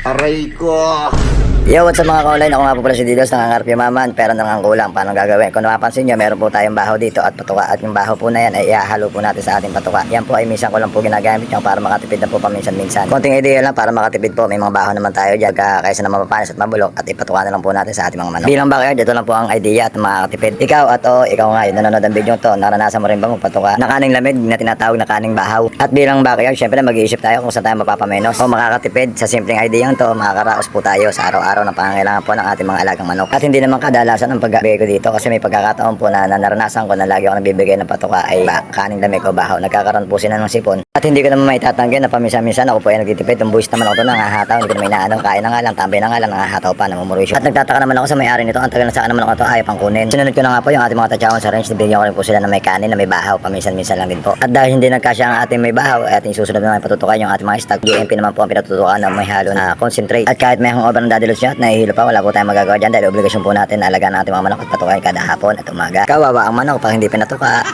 Aray ko! Yo, what's up mga ka-online? Ako nga po pala si Didos, nangangarap yumaman, pero nangangulang. Paano gagawin? Kung napapansin nyo, meron po tayong baho dito at patuka. At yung baho po na yan ay ihahalo po natin sa ating patuka. Yan po ay minsan ko lang po ginagamit yung para makatipid na po paminsan-minsan. Konting idea lang para makatipid po. May mga baho naman tayo dyan kaysa na mapapanis at mabulok at ipatuka na lang po natin sa ating mga manok. Bilang backyard, ito lang po ang idea at makakatipid. Ikaw at ikaw nga yun, nanonood ang video to, naranasan mo rin ba magpatuka na kaning lamig na tinatawag na kaning bahaw? At bilang backyard, syempre mag-iisip tayo kung saan tayo mapapamenos o makakatipid. Sa simpleng idea to, makakaraos po tayo sa araw-araw na pangangailangan po ng ating mga alagang manok. At hindi naman kadalasan ang pagbibigay ko dito kasi may pagkakataon po na naranasan ko na lagi ako nagbibigay ng patuka ay kaning lamig o bahaw. Nagkakaroon po sila ng sipon. At hindi ko naman maitatanggi na paminsan-minsan ako po ay nagtitipid. Yung buwis naman ako to, nangahataw, hindi ko naman inaano, kaya na nga lang, tambay na nga lang, nangahataw pa, namumurisyo. At nagtataka naman ako sa may-ari nito, ang tagal na sa naman ako to, ayaw pang kunin. Sinunod ko na nga po yung ating mga tatsawan sa range, nabigyan ko rin po sila na may kanin, na may bahaw, paminsan-minsan lang din po. At dahil hindi nagkasya ang ating may bahaw, at yung susunod naman patutukan yung ating mga stock, GMP naman po ang pinatutukan na may halo na concentrate. At kahit may hangover ng daddy loads nyo at nahihilo pa, wala po tayong magagawa dyan dahil obligasyon po natin na alagaan ang ating mga manok at patukain kada hapon at umaga. Kawawa ang manok pag hindi pinatuka.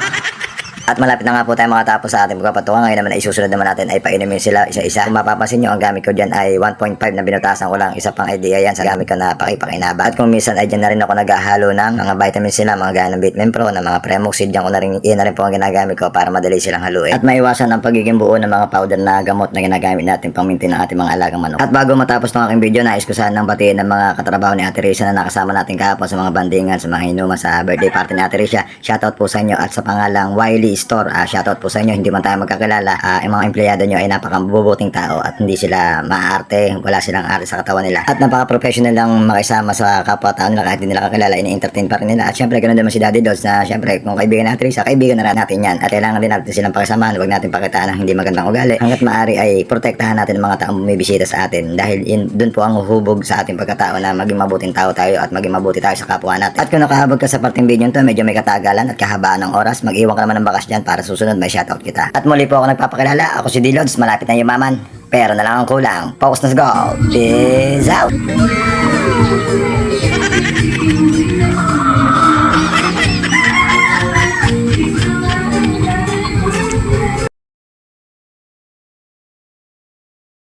At malapit na nga po tayo makatapos sa ating pagpapatuka. Ngayon naman ay susunod naman natin ay painumin sila isa-isa. Kung mapapansin nyo, ang gamit ko dyan ay 1.5 na binutasan ko lang. Isa pang idea yan sa gamit ko na pakipakinaba. At kung minsan ay dyan na rin ako naghahalo ng mga vitamins sila, mga gaya ng Vitamin Pro, ng mga Premoxid, dyan ko na rin, yan na rin po ang ginagamit ko para madali silang haluin. At maiwasan ang pagiging buo ng mga powder na gamot na ginagamit natin pang maintain ng ating mga alagang manok. At bago matapos ng aking video, nais ko sana ng batiin ng mga katrabaho ni Ate Risa na nakasama natin kahapon sa mga bandingan, sa mga inuman, sa birthday party ni Ate Risa. Shoutout po sa inyo at sa pangalang Wiley Store. Shoutout po sa inyo, hindi man tayo magkakilala. Yung mga empleyado nyo ay napakabubuting tao at hindi sila maarte, wala silang arte sa katawan nila. At napaka-professional lang makisama sa kapwa-tao nila kahit hindi nila kakilala, ini-entertain pa rin nila. At syempre, ganoon naman si Daddy Dolls na syempre, kung kaibigan natin Teresa, kaibigan na rin natin yan. At kailangan din natin silang pakisamahan, huwag natin pakitaan ng hindi magandang ugali. Hanggat maaari ay protektahan natin ang mga taong bumibisita sa atin dahil dun po ang uhubog sa ating pagkatao na maging mabuting tao tayo at maging mabuti tayo sa kapwa natin. At kung nakahabag ka sa parting video nito, medyo may katagalan at kahabaan ng oras, mag-iwan ka naman ng bakas dyan para susunod may shoutout kita. At muli po ako nagpapakilala, ako si D-Lods, malapit na yumaman, pero na lang ang kulang. Focus na sa goal. Peace out!